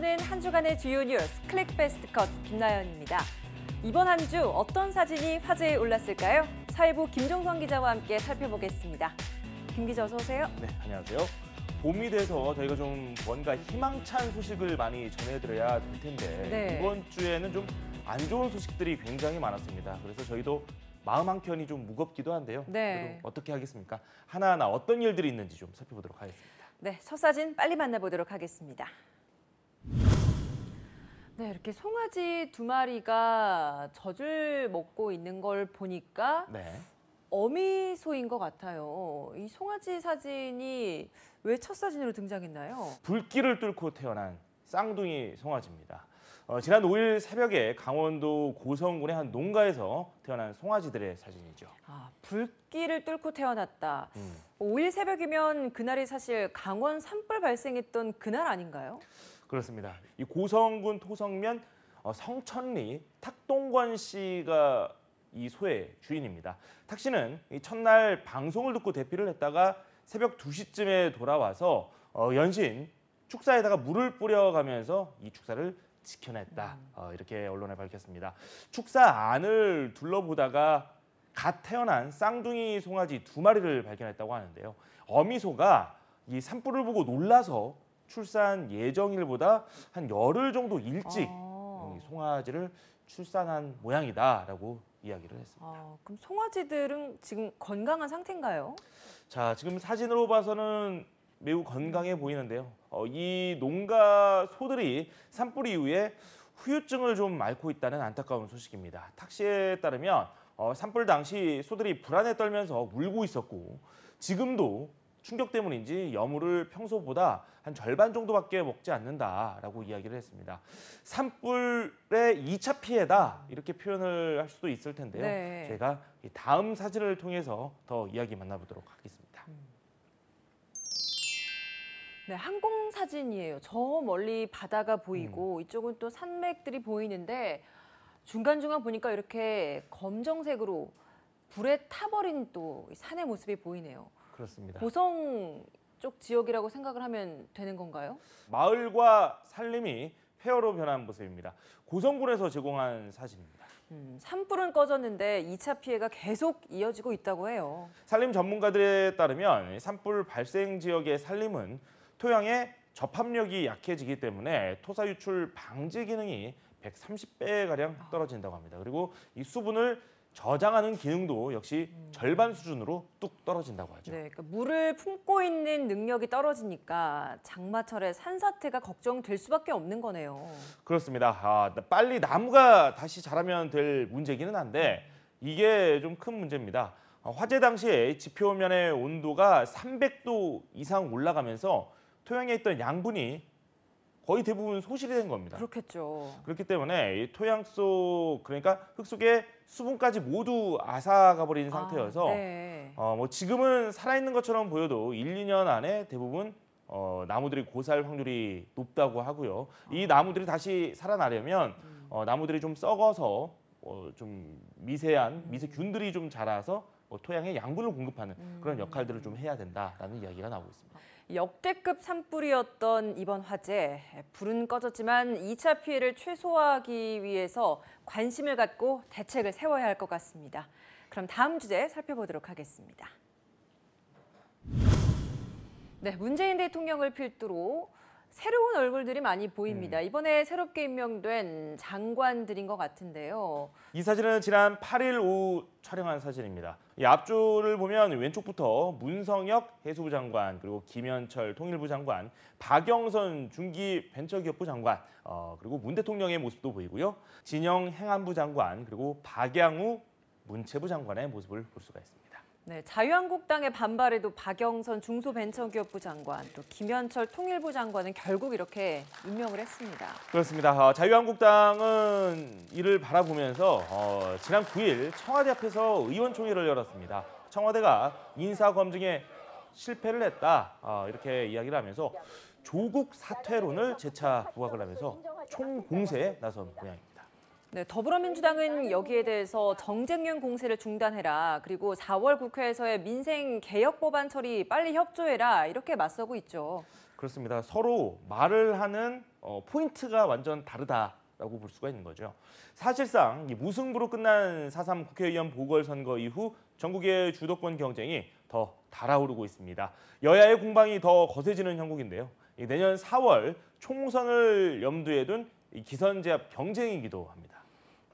살펴보는 한 주간의 주요 뉴스 클릭베스트 컷 김나연입니다. 이번 한 주 어떤 사진이 화제에 올랐을까요? 사회부 김종선 기자와 함께 살펴보겠습니다. 김 기자 어서 오세요. 네, 안녕하세요. 봄이 돼서 저희가 좀 뭔가 희망찬 소식을 많이 전해드려야 될 텐데 네. 이번 주에는 좀 안 좋은 소식들이 굉장히 많았습니다. 그래서 저희도 마음 한켠이 좀 무겁기도 한데요. 네. 그래도 어떻게 하겠습니까? 하나하나 어떤 일들이 있는지 좀 살펴보도록 하겠습니다. 네, 첫 사진 빨리 만나보도록 하겠습니다. 네, 이렇게 송아지 두 마리가 젖을 먹고 있는 걸 보니까 네. 어미소인 것 같아요. 이 송아지 사진이 왜 첫 사진으로 등장했나요? 불길을 뚫고 태어난 쌍둥이 송아지입니다. 지난 5일 새벽에 강원도 고성군의 한 농가에서 태어난 송아지들의 사진이죠. 아, 불길을 뚫고 태어났다. 5일 새벽이면 그날이 사실 강원 산불 발생했던 그날 아닌가요? 그렇습니다. 이 고성군 토성면 성천리 탁동권 씨가 이 소의 주인입니다. 탁 씨는 이 첫날 방송을 듣고 대피를 했다가 새벽 2시쯤에 돌아와서 연신 축사에다가 물을 뿌려가면서 이 축사를 지켜냈다. 이렇게 언론에 밝혔습니다. 축사 안을 둘러보다가 갓 태어난 쌍둥이 송아지 두 마리를 발견했다고 하는데요. 어미소가 이 산불을 보고 놀라서 출산 예정일보다 한 열흘 정도 일찍 이 송아지를 출산한 모양이다라고 이야기를 했습니다. 그럼 송아지들은 지금 건강한 상태인가요? 자, 지금 사진으로 봐서는 매우 건강해 보이는데요. 이 농가 소들이 산불 이후에 후유증을 좀 앓고 있다는 안타까운 소식입니다. 탁 씨에 따르면 산불 당시 소들이 불안에 떨면서 울고 있었고 지금도 충격 때문인지 여물을 평소보다 한 절반 정도밖에 먹지 않는다라고 이야기를 했습니다. 산불의 2차 피해다 이렇게 표현을 할 수도 있을 텐데요. 네. 제가 다음 사진을 통해서 더 이야기 만나보도록 하겠습니다. 네, 항공 사진이에요. 저 멀리 바다가 보이고 이쪽은 또 산맥들이 보이는데 중간중간 보니까 이렇게 검정색으로 불에 타버린 또 산의 모습이 보이네요. 그렇습니다. 고성 쪽 지역이라고 생각을 하면 되는 건가요? 마을과 산림이 폐허로 변한 모습입니다. 고성군에서 제공한 사진입니다. 산불은 꺼졌는데 2차 피해가 계속 이어지고 있다고 해요. 산림 전문가들에 따르면 산불 발생 지역의 산림은 토양의 접합력이 약해지기 때문에 토사 유출 방지 기능이 130배가량 떨어진다고 합니다. 그리고 이 수분을 저장하는 기능도 역시 절반 수준으로 뚝 떨어진다고 하죠. 네, 그러니까 물을 품고 있는 능력이 떨어지니까 장마철에 산사태가 걱정될 수밖에 없는 거네요. 그렇습니다. 빨리 나무가 다시 자라면 될 문제기는 한데 이게 좀 큰 문제입니다. 화재 당시에 지표면의 온도가 300도 이상 올라가면서 토양에 있던 양분이 거의 대부분 소실이 된 겁니다. 그렇겠죠. 그렇기 때문에 이 토양 속 그러니까 흙 속에 수분까지 모두 앗아가 버린 상태여서 네. 뭐 지금은 살아있는 것처럼 보여도 1, 2년 안에 대부분 나무들이 고사할 확률이 높다고 하고요. 이 나무들이 다시 살아나려면 나무들이 좀 썩어서 좀 미세한 미세균들이 좀 자라서 토양에 양분을 공급하는 그런 역할들을 좀 해야 된다라는 이야기가 나오고 있습니다. 역대급 산불이었던 이번 화재, 불은 꺼졌지만 2차 피해를 최소화하기 위해서 관심을 갖고 대책을 세워야 할 것 같습니다. 그럼 다음 주제 살펴보도록 하겠습니다. 네, 문재인 대통령을 필두로 새로운 얼굴들이 많이 보입니다. 이번에 새롭게 임명된 장관들인 것 같은데요. 이 사진은 지난 8일 오후 촬영한 사진입니다. 이 앞줄을 보면 왼쪽부터 문성혁 해수부 장관, 그리고 김현철 통일부 장관, 박영선 중기벤처기업부 장관, 그리고 문 대통령의 모습도 보이고요. 진영 행안부 장관, 그리고 박양우 문체부 장관의 모습을 볼 수가 있습니다. 네, 자유한국당의 반발에도 박영선 중소벤처기업부 장관, 또 김현철 통일부 장관은 결국 이렇게 임명을 했습니다. 그렇습니다. 자유한국당은 이를 바라보면서 지난 9일 청와대 앞에서 의원총회를 열었습니다. 청와대가 인사검증에 실패를 했다 이렇게 이야기를 하면서 조국 사퇴론을 재차 부각을 하면서 총공세에 나선 모양입니다. 네, 더불어민주당은 여기에 대해서 정쟁용 공세를 중단해라. 그리고 4월 국회에서의 민생 개혁 법안 처리 빨리 협조해라. 이렇게 맞서고 있죠. 그렇습니다. 서로 말을 하는 포인트가 완전 다르다라고 볼 수가 있는 거죠. 사실상 이 무승부로 끝난 4.3 국회의원 보궐선거 이후 전국의 주도권 경쟁이 더 달아오르고 있습니다. 여야의 공방이 더 거세지는 형국인데요. 내년 4월 총선을 염두에 둔 기선 제압 경쟁이기도 합니다.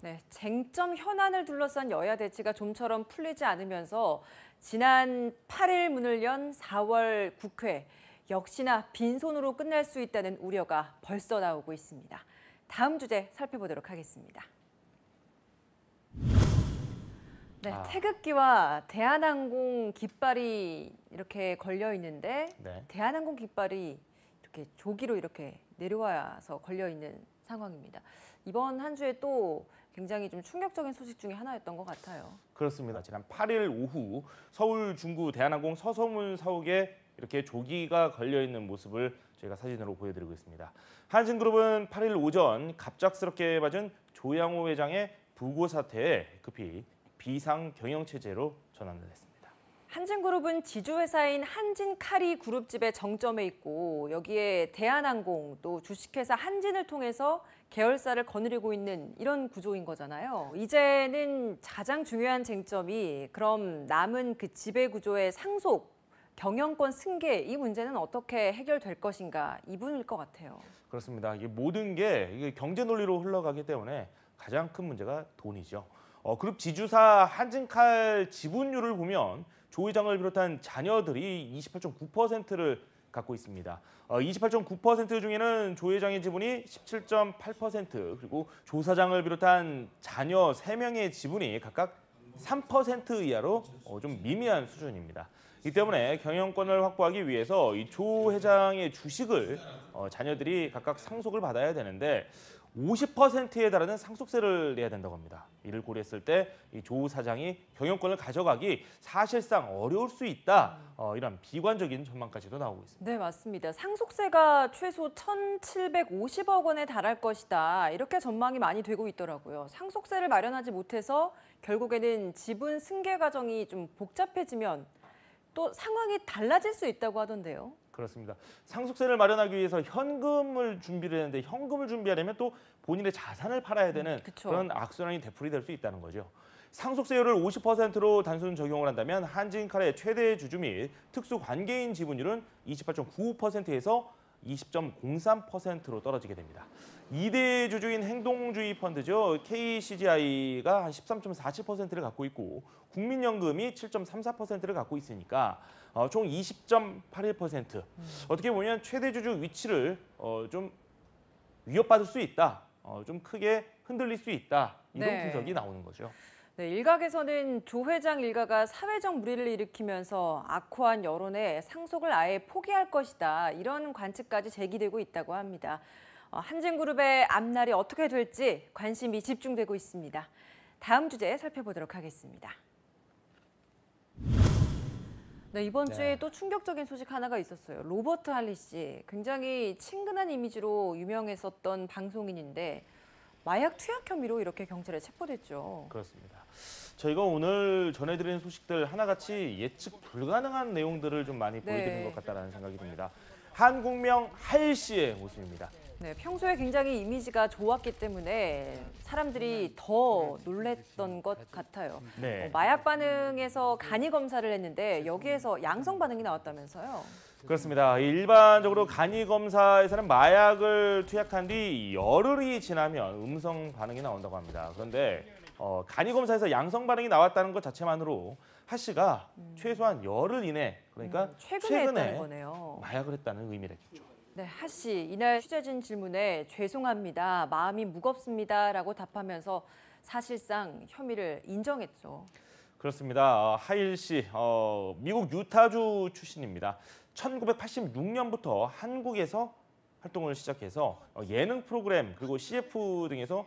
네, 쟁점 현안을 둘러싼 여야 대치가 좀처럼 풀리지 않으면서 지난 8일 문을 연 4월 국회 역시나 빈손으로 끝날 수 있다는 우려가 벌써 나오고 있습니다. 다음 주제 살펴보도록 하겠습니다. 네, 태극기와 대한항공 깃발이 이렇게 걸려 있는데 네. 대한항공 깃발이 이렇게 조기로 이렇게 내려와서 걸려 있는 상황입니다. 이번 한 주에 또 굉장히 좀 충격적인 소식 중에 하나였던 것 같아요. 그렇습니다. 지난 8일 오후 서울 중구 대한항공 서소문 사옥에 이렇게 조기가 걸려 있는 모습을 저희가 사진으로 보여드리고 있습니다. 한진그룹은 8일 오전 갑작스럽게 맞은 조양호 회장의 부고 사태에 급히 비상 경영 체제로 전환을 했습니다. 한진그룹은 지주회사인 한진카리 그룹집의 정점에 있고 여기에 대한항공 또 주식회사 한진을 통해서 계열사를 거느리고 있는 이런 구조인 거잖아요. 이제는 가장 중요한 쟁점이 그럼 남은 그 지배구조의 상속, 경영권 승계 이 문제는 어떻게 해결될 것인가 이 부분일 것 같아요. 그렇습니다. 이게 모든 게 이게 경제 논리로 흘러가기 때문에 가장 큰 문제가 돈이죠. 그룹 지주사 한진칼 지분율을 보면 조 회장을 비롯한 자녀들이 28.9%를 갖고 있습니다. 28.9% 중에는 조 회장의 지분이 17.8%, 그리고 조 사장을 비롯한 자녀 3명의 지분이 각각 3% 이하로 좀 미미한 수준입니다. 이 때문에 경영권을 확보하기 위해서 이 조 회장의 주식을 자녀들이 각각 상속을 받아야 되는데 50%에 달하는 상속세를 내야 된다고 합니다. 이를 고려했을 때 이 조 사장이 경영권을 가져가기 사실상 어려울 수 있다. 이런 비관적인 전망까지도 나오고 있습니다. 네, 맞습니다. 상속세가 최소 1,750억 원에 달할 것이다. 이렇게 전망이 많이 되고 있더라고요. 상속세를 마련하지 못해서 결국에는 지분 승계 과정이 좀 복잡해지면 또 상황이 달라질 수 있다고 하던데요. 그렇습니다. 상속세를 마련하기 위해서 현금을 준비를 했는데 현금을 준비하려면 또 본인의 자산을 팔아야 되는 그런 악순환이 되풀이될 수 있다는 거죠. 상속세율을 50%로 단순 적용을 한다면 한진칼의 최대 주주 및 특수 관계인 지분율은 28.95%에서 20.03%로 떨어지게 됩니다. 2대 주주인 행동주의 펀드죠. KCGI가 한 13.47%를 갖고 있고 국민연금이 7.34%를 갖고 있으니까 총 20.81%. 어떻게 보면 최대 주주 위치를 좀 위협받을 수 있다. 좀 크게 흔들릴 수 있다. 이런 분석이 나오는 거죠. 네, 일각에서는 조 회장 일가가 사회적 물의를 일으키면서 악화한 여론에 상속을 아예 포기할 것이다. 이런 관측까지 제기되고 있다고 합니다. 한진그룹의 앞날이 어떻게 될지 관심이 집중되고 있습니다. 다음 주제 살펴보도록 하겠습니다. 네, 이번 주에 또 충격적인 소식 하나가 있었어요. 로버트 할리 씨, 굉장히 친근한 이미지로 유명했었던 방송인인데 마약 투약 혐의로 이렇게 경찰에 체포됐죠. 그렇습니다. 저희가 오늘 전해드리는 소식들 하나같이 예측 불가능한 내용들을 좀 많이 보여드리는 것 같다는 생각이 듭니다. 한국명 하일 씨의 모습입니다. 네, 평소에 굉장히 이미지가 좋았기 때문에 사람들이 더 놀랬던 것 같아요. 네. 마약 반응에서 간이 검사를 했는데 여기에서 양성 반응이 나왔다면서요. 그렇습니다. 일반적으로 간이 검사에서는 마약을 투약한 뒤 열흘이 지나면 음성 반응이 나온다고 합니다. 그런데 간이 검사에서 양성 반응이 나왔다는 것 자체만으로 하 씨가 최소한 열흘 이내, 그러니까 최근에 했다는 거네요. 마약을 했다는 의미겠죠. 네, 하 씨, 이날 취재진 질문에 죄송합니다, 마음이 무겁습니다라고 답하면서 사실상 혐의를 인정했죠. 그렇습니다. 하일 씨, 미국 유타주 출신입니다. 1986년부터 한국에서 활동을 시작해서 예능 프로그램 그리고 CF 등에서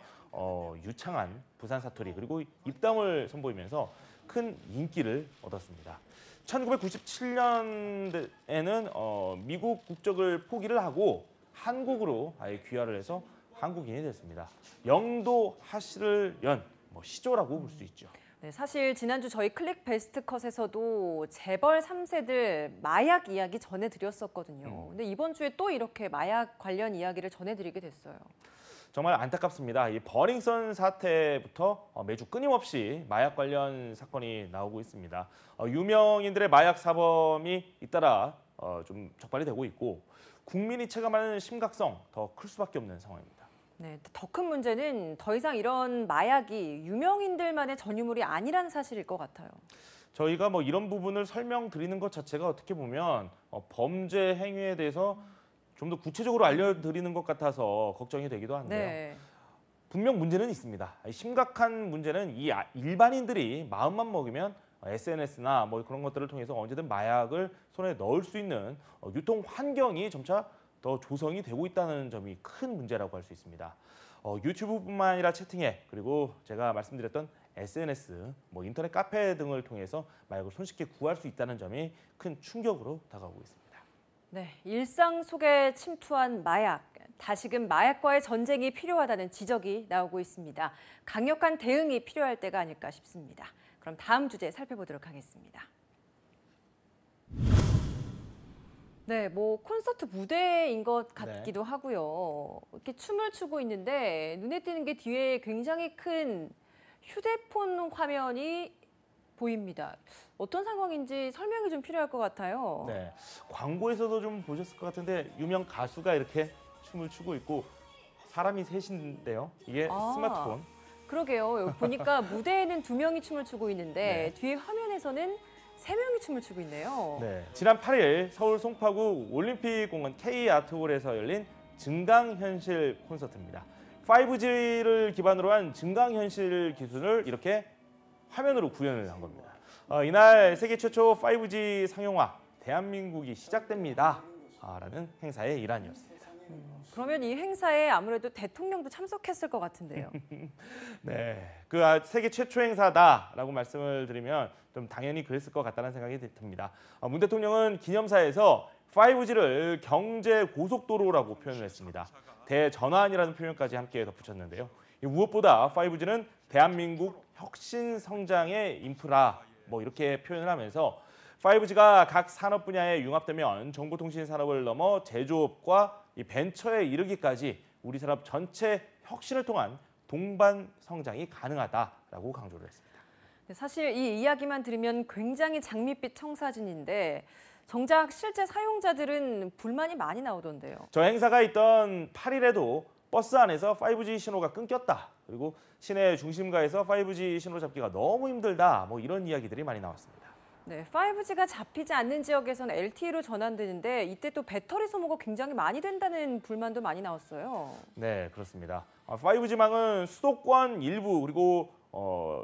유창한 부산 사투리 그리고 입담을 선보이면서 큰 인기를 얻었습니다. 1997년에는 미국 국적을 포기를 하고 한국으로 아예 귀화를 해서 한국인이 됐습니다. 영도 하시를 연 시조라고 볼 수 있죠. 네, 사실 지난주 저희 클릭 베스트 컷에서도 재벌 3세들 마약 이야기 전해드렸었거든요. 근데 이번 주에 또 이렇게 마약 관련 이야기를 전해드리게 됐어요. 정말 안타깝습니다. 이 버닝썬 사태부터 매주 끊임없이 마약 관련 사건이 나오고 있습니다. 유명인들의 마약 사범이 잇따라 좀 적발이 되고 있고 국민이 체감하는 심각성 더 클 수밖에 없는 상황입니다. 네, 더 큰 문제는 더 이상 이런 마약이 유명인들만의 전유물이 아니라는 사실일 것 같아요. 저희가 이런 부분을 설명드리는 것 자체가 어떻게 보면 범죄 행위에 대해서 좀 더 구체적으로 알려드리는 것 같아서 걱정이 되기도 한데요. 네. 분명 문제는 있습니다. 심각한 문제는 이 일반인들이 마음만 먹으면 SNS나 그런 것들을 통해서 언제든 마약을 손에 넣을 수 있는 유통 환경이 점차 더 조성이 되고 있다는 점이 큰 문제라고 할 수 있습니다. 유튜브뿐만 아니라 채팅앱 그리고 제가 말씀드렸던 SNS, 인터넷 카페 등을 통해서 마약을 손쉽게 구할 수 있다는 점이 큰 충격으로 다가오고 있습니다. 네, 일상 속에 침투한 마약. 다시금 마약과의 전쟁이 필요하다는 지적이 나오고 있습니다. 강력한 대응이 필요할 때가 아닐까 싶습니다. 그럼 다음 주제 살펴보도록 하겠습니다. 네, 콘서트 무대인 것 같기도 하고요. 이렇게 춤을 추고 있는데 눈에 띄는 게 뒤에 굉장히 큰 휴대폰 화면이 보입니다. 어떤 상황인지 설명이 좀 필요할 것 같아요. 네, 광고에서도 좀 보셨을 것 같은데 유명 가수가 이렇게 춤을 추고 있고 사람이 셋인데요. 이게 스마트폰. 그러게요. 여기 보니까 무대에는 2명이 춤을 추고 있는데 네. 뒤에 화면에서는 3명이 춤을 추고 있네요. 네, 지난 8일 서울 송파구 올림픽공원 K아트홀에서 열린 증강현실 콘서트입니다. 5G를 기반으로 한 증강현실 기술을 이렇게 화면으로 구현을 한 겁니다. 이날 세계 최초 5G 상용화 대한민국이 시작됩니다. 라는 행사의 일환이었습니다. 그러면 이 행사에 아무래도 대통령도 참석했을 것 같은데요. 네, 그 세계 최초 행사다라고 말씀을 드리면 좀 당연히 그랬을 것 같다는 생각이 듭니다. 문 대통령은 기념사에서 5G를 경제 고속도로라고 표현을 했습니다. 대전환이라는 표현까지 함께 덧붙였는데요. 무엇보다 5G는 대한민국 혁신 성장의 인프라 이렇게 표현을 하면서 5G가 각 산업 분야에 융합되면 정보통신 산업을 넘어 제조업과 이 벤처에 이르기까지 우리 산업 전체 혁신을 통한 동반 성장이 가능하다라고 강조를 했습니다. 사실 이 이야기만 들으면 굉장히 장밋빛 청사진인데 정작 실제 사용자들은 불만이 많이 나오던데요. 저 행사가 있던 8일에도 버스 안에서 5G 신호가 끊겼다. 그리고 시내 중심가에서 5G 신호 잡기가 너무 힘들다. 이런 이야기들이 많이 나왔습니다. 네, 5G가 잡히지 않는 지역에서는 LTE로 전환되는데 이때 또 배터리 소모가 굉장히 많이 된다는 불만도 많이 나왔어요. 네, 그렇습니다. 5G망은 수도권 일부 그리고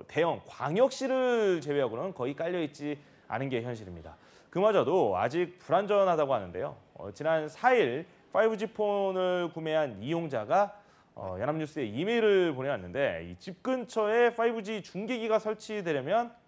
대형 광역시를 제외하고는 거의 깔려있지 않은 게 현실입니다. 그마저도 아직 불안전하다고 하는데요. 지난 4일 5G 폰을 구매한 이용자가 연합뉴스에 이메일을 보내왔는데 이 집 근처에 5G 중계기가 설치되려면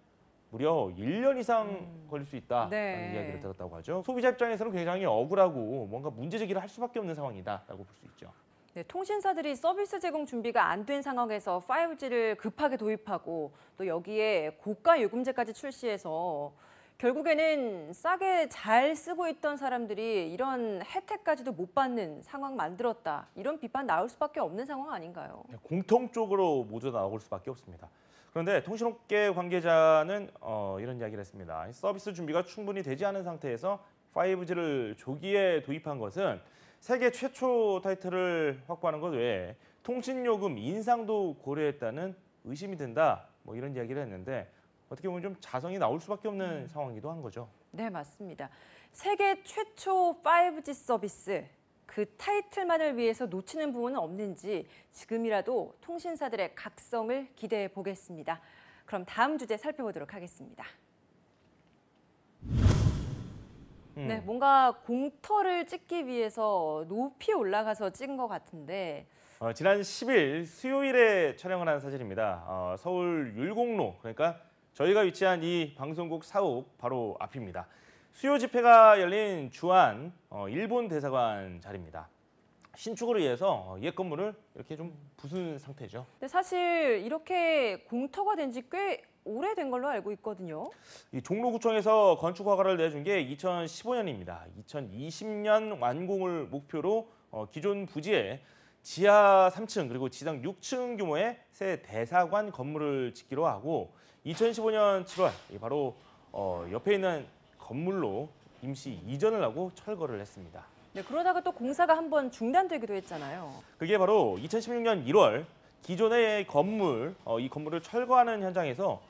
무려 1년 이상 걸릴 수 있다는 이야기를 들었다고 하죠. 소비자 입장에서는 굉장히 억울하고 뭔가 문제 제기를 할 수밖에 없는 상황이다라고 볼 수 있죠. 네, 통신사들이 서비스 제공 준비가 안 된 상황에서 5G를 급하게 도입하고 또 여기에 고가 요금제까지 출시해서 결국에는 싸게 잘 쓰고 있던 사람들이 이런 혜택까지도 못 받는 상황 만들었다. 이런 비판 나올 수밖에 없는 상황 아닌가요? 공통적으로 모두 나올 수밖에 없습니다. 그런데 통신업계 관계자는 이런 이야기를 했습니다. 서비스 준비가 충분히 되지 않은 상태에서 5G를 조기에 도입한 것은 세계 최초 타이틀을 확보하는 것 외에 통신요금 인상도 고려했다는 의심이 든다. 이런 이야기를 했는데 어떻게 보면 좀 자성이 나올 수밖에 없는 상황이기도 한 거죠. 네, 맞습니다. 세계 최초 5G 서비스. 그 타이틀만을 위해서 놓치는 부분은 없는지 지금이라도 통신사들의 각성을 기대해 보겠습니다. 그럼 다음 주제 살펴보도록 하겠습니다. 네, 뭔가 공터를 찍기 위해서 높이 올라가서 찍은 것 같은데 지난 10일 수요일에 촬영을 한 사진입니다. 서울 율곡로, 그러니까 저희가 위치한 이 방송국 사옥 바로 앞입니다. 수요 집회가 열린 주한 일본 대사관 자리입니다. 신축을 위해서 옛 건물을 이렇게 좀 부순 상태죠. 근데 사실 이렇게 공터가 된 지 꽤 오래된 걸로 알고 있거든요. 이 종로구청에서 건축 허가를 내준 게 2015년입니다. 2020년 완공을 목표로 기존 부지에 지하 3층 그리고 지상 6층 규모의 새 대사관 건물을 짓기로 하고 2015년 7월 바로 옆에 있는 건물로 임시 이전을 하고 철거를 했습니다. 네, 그러다가 또 공사가 한번 중단되기도 했잖아요. 그게 바로 2016년 1월 기존의 건물, 이 건물을 철거하는 현장에서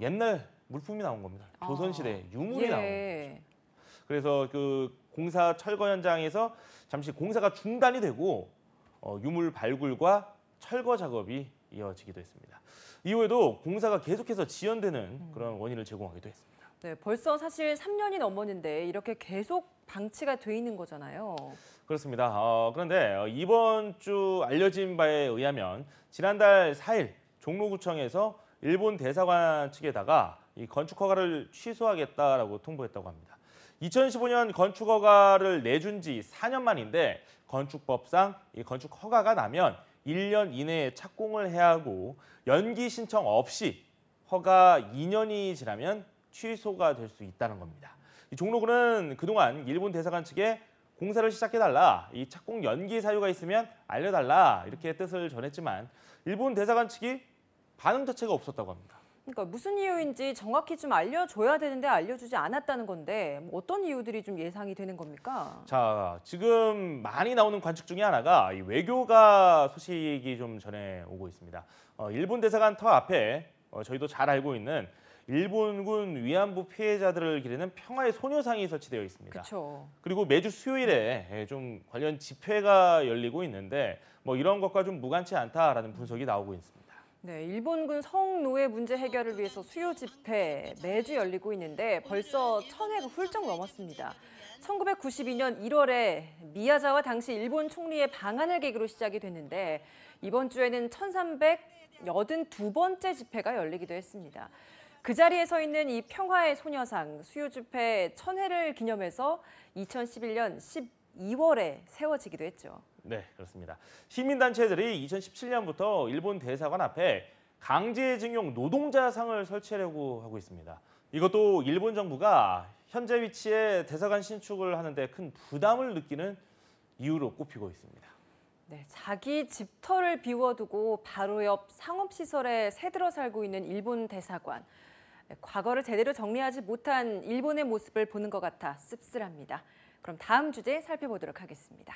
옛날 물품이 나온 겁니다. 조선시대 유물이 나온 겁니다. 그래서 그 공사 철거 현장에서 잠시 공사가 중단이 되고 유물 발굴과 철거 작업이 이어지기도 했습니다. 이후에도 공사가 계속해서 지연되는 그런 원인을 제공하기도 했습니다. 네, 벌써 사실 3년이 넘었는데 이렇게 계속 방치가 돼 있는 거잖아요. 그렇습니다. 그런데 이번 주 알려진 바에 의하면 지난달 4일 종로구청에서 일본 대사관 측에다가 이 건축 허가를 취소하겠다라고 통보했다고 합니다. 2015년 건축 허가를 내준 지 4년 만인데 건축법상 이 건축 허가가 나면 1년 이내에 착공을 해야 하고 연기 신청 없이 허가 2년이 지나면 취소가 될 수 있다는 겁니다. 이 종로구는 그동안 일본 대사관 측에 공사를 시작해달라, 이 착공 연기 사유가 있으면 알려달라 이렇게 뜻을 전했지만 일본 대사관 측이 반응 자체가 없었다고 합니다. 그러니까 무슨 이유인지 정확히 좀 알려줘야 되는데 알려주지 않았다는 건데 어떤 이유들이 좀 예상이 되는 겁니까? 자, 지금 많이 나오는 관측 중에 하나가 이 외교가 소식이 좀 전해 오고 있습니다. 일본 대사관 터 앞에 저희도 잘 알고 있는 일본군 위안부 피해자들을 기리는 평화의 소녀상이 설치되어 있습니다. 그쵸. 그리고 매주 수요일에 좀 관련 집회가 열리고 있는데 뭐 이런 것과 좀 무관치 않다라는 분석이 나오고 있습니다. 네, 일본군 성노예 문제 해결을 위해서 수요 집회 매주 열리고 있는데 벌써 1000회가 훌쩍 넘었습니다. 1992년 1월에 미야자와 당시 일본 총리의 방한을 계기로 시작이 됐는데 이번 주에는 1382번째 집회가 열리기도 했습니다. 그 자리에 서 있는 이 평화의 소녀상 수요 집회 1000회를 기념해서 2011년 12월에 세워지기도 했죠. 네, 그렇습니다. 시민단체들이 2017년부터 일본 대사관 앞에 강제징용 노동자상을 설치하려고 하고 있습니다. 이것도 일본 정부가 현재 위치에 대사관 신축을 하는데 큰 부담을 느끼는 이유로 꼽히고 있습니다. 네, 자기 집터를 비워두고 바로 옆 상업시설에 새들어 살고 있는 일본 대사관. 과거를 제대로 정리하지 못한 일본의 모습을 보는 것 같아 씁쓸합니다. 그럼 다음 주제 살펴보도록 하겠습니다.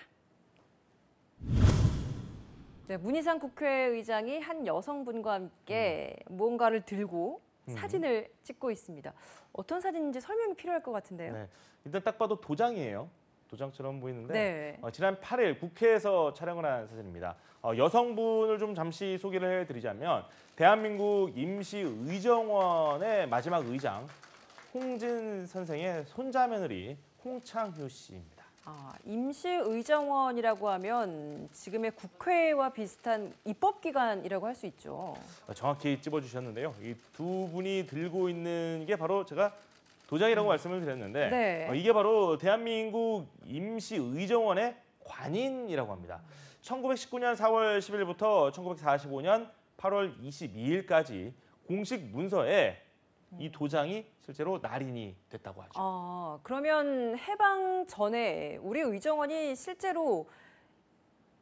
네, 문희상 국회의장이 한 여성분과 함께 무언가를 들고 사진을 찍고 있습니다. 어떤 사진인지 설명이 필요할 것 같은데요. 네, 일단 딱 봐도 도장이에요. 도장처럼 보이는데 네. 지난 8일 국회에서 촬영을 한 사진입니다. 여성분을 좀 잠시 소개를 해드리자면 대한민국 임시의정원의 마지막 의장 홍진 선생의 손자며느리 홍창효 씨입니다. 임시의정원이라고 하면 지금의 국회와 비슷한 입법기관이라고 할 수 있죠. 정확히 찝어주셨는데요. 이 두 분이 들고 있는 게 바로 제가 도장이라고 말씀을 드렸는데 네. 이게 바로 대한민국 임시의정원의 관인이라고 합니다. 1919년 4월 10일부터 1945년 8월 22일까지 공식 문서에 이 도장이 실제로 날인이 됐다고 하죠. 그러면 해방 전에 우리 의정원이 실제로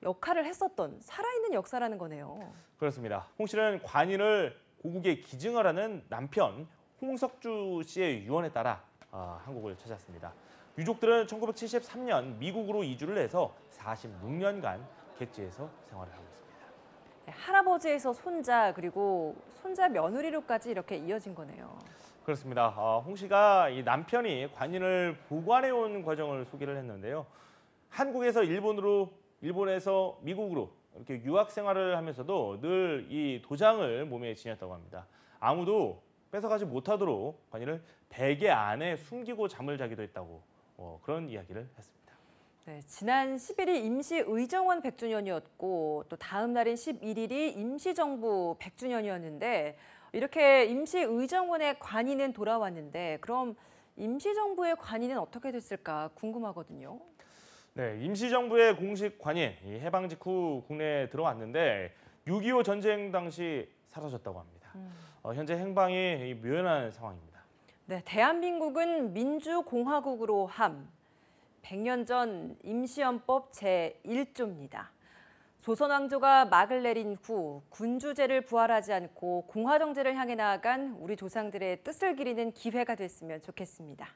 역할을 했었던 살아있는 역사라는 거네요. 그렇습니다. 홍 씨는 관인을 고국에 기증하라는 남편 홍석주 씨의 유언에 따라 한국을 찾았습니다. 유족들은 1973년 미국으로 이주를 해서 46년간 객지에서 생활을 하고 있습니다. 네, 할아버지에서 손자 그리고 손자 며느리로까지 이렇게 이어진 거네요. 그렇습니다. 홍 씨가 이 남편이 관인을 보관해온 과정을 소개를 했는데요. 한국에서 일본으로, 일본에서 미국으로 이렇게 유학 생활을 하면서도 늘 이 도장을 몸에 지녔다고 합니다. 아무도 뺏어가지 못하도록 관인을 베개 안에 숨기고 잠을 자기도 했다고 그런 이야기를 했습니다. 네, 지난 10일이 임시의정원 100주년이었고 또 다음 날인 11일이 임시정부 100주년이었는데 이렇게 임시의정원의 관인은 돌아왔는데 그럼 임시정부의 관인은 어떻게 됐을까 궁금하거든요. 네, 임시정부의 공식 관인, 이 해방 직후 국내에 들어왔는데 6.25 전쟁 당시 사라졌다고 합니다. 현재 행방이 묘연한 상황입니다. 네, 대한민국은 민주공화국으로 함. 100년 전 임시헌법 제1조입니다. 조선 왕조가 막을 내린 후 군주제를 부활하지 않고 공화정제를 향해 나아간 우리 조상들의 뜻을 기리는 기회가 됐으면 좋겠습니다.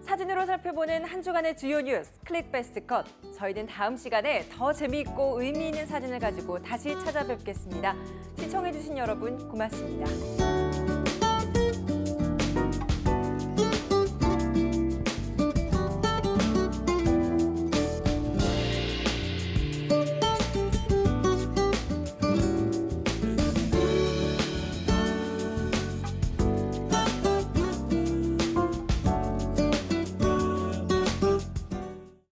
사진으로 살펴보는 한 주간의 주요 뉴스 클릭 베스트 컷. 저희는 다음 시간에 더 재미있고 의미 있는 사진을 가지고 다시 찾아뵙겠습니다. 시청해주신 여러분 고맙습니다.